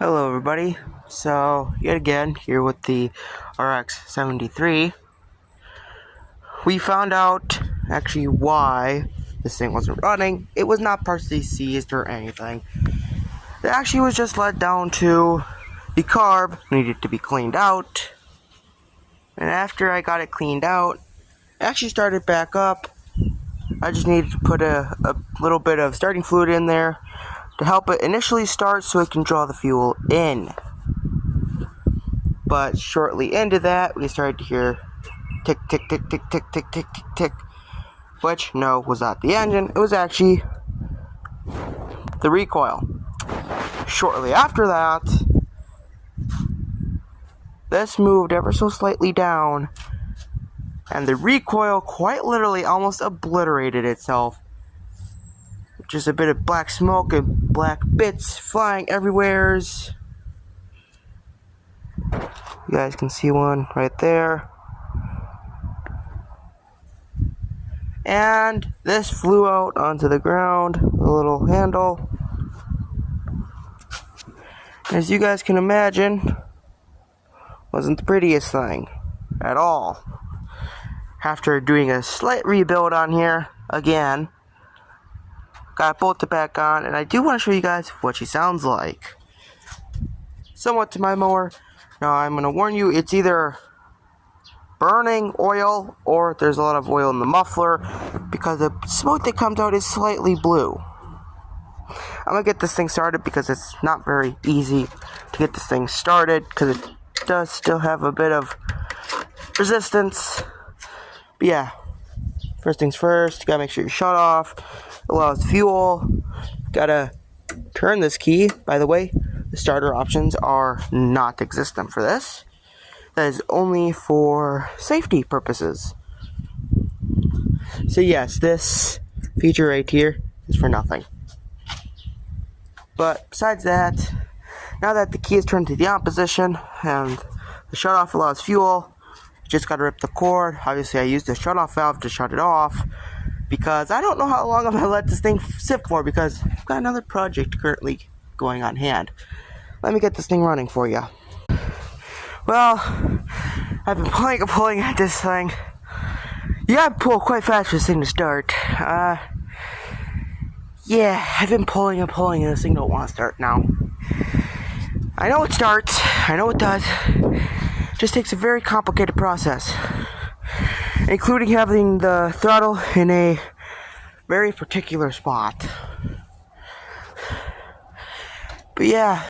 Hello everybody, so yet again here with the rx73. We found out actually why this thing wasn't running. It was not partially seized or anything. It actually was just let down to the carb, needed to be cleaned out. And after I got it cleaned out, it actually started back up. I just needed to put a little bit of starting fluid in there to help it initially start so it can draw the fuel in. But shortly into that, we started to hear tick, tick, tick, tick, tick, tick, tick, tick, tick, which, no, was not the engine. It was actually the recoil. Shortly after that, this moved ever so slightly down, and the recoil quite literally almost obliterated itself. Just a bit of black smoke and black bits flying everywhere. You guys can see one right there. And this flew out onto the ground, the little handle. As you guys can imagine, wasn't the prettiest thing at all. After doing a slight rebuild on here, again, got it bolted back on, and I do want to show you guys what she sounds like. Somewhat to my mower. Now I'm going to warn you, it's either burning oil or there's a lot of oil in the muffler because the smoke that comes out is slightly blue. I'm going to get this thing started because it's not very easy to get this thing started because it does still have a bit of resistance. But yeah, first things first, you gotta make sure you shut off, allows fuel, gotta turn this key. By the way, the starter options are not existent for this. That is only for safety purposes. So yes, this feature right here is for nothing. But besides that, now that the key is turned to the on position and the shut off allows fuel, just gotta rip the cord. Obviously I used the shut off valve to shut it off because I don't know how long I'm gonna let this thing sit for because I've got another project currently going on hand. Let me get this thing running for you. Well, I've been pulling at this thing. You gotta pull quite fast for this thing to start. Yeah, I've been pulling and this thing don't want to start now. I know it starts, I know it does. Just takes a very complicated process, including having the throttle in a very particular spot. But yeah.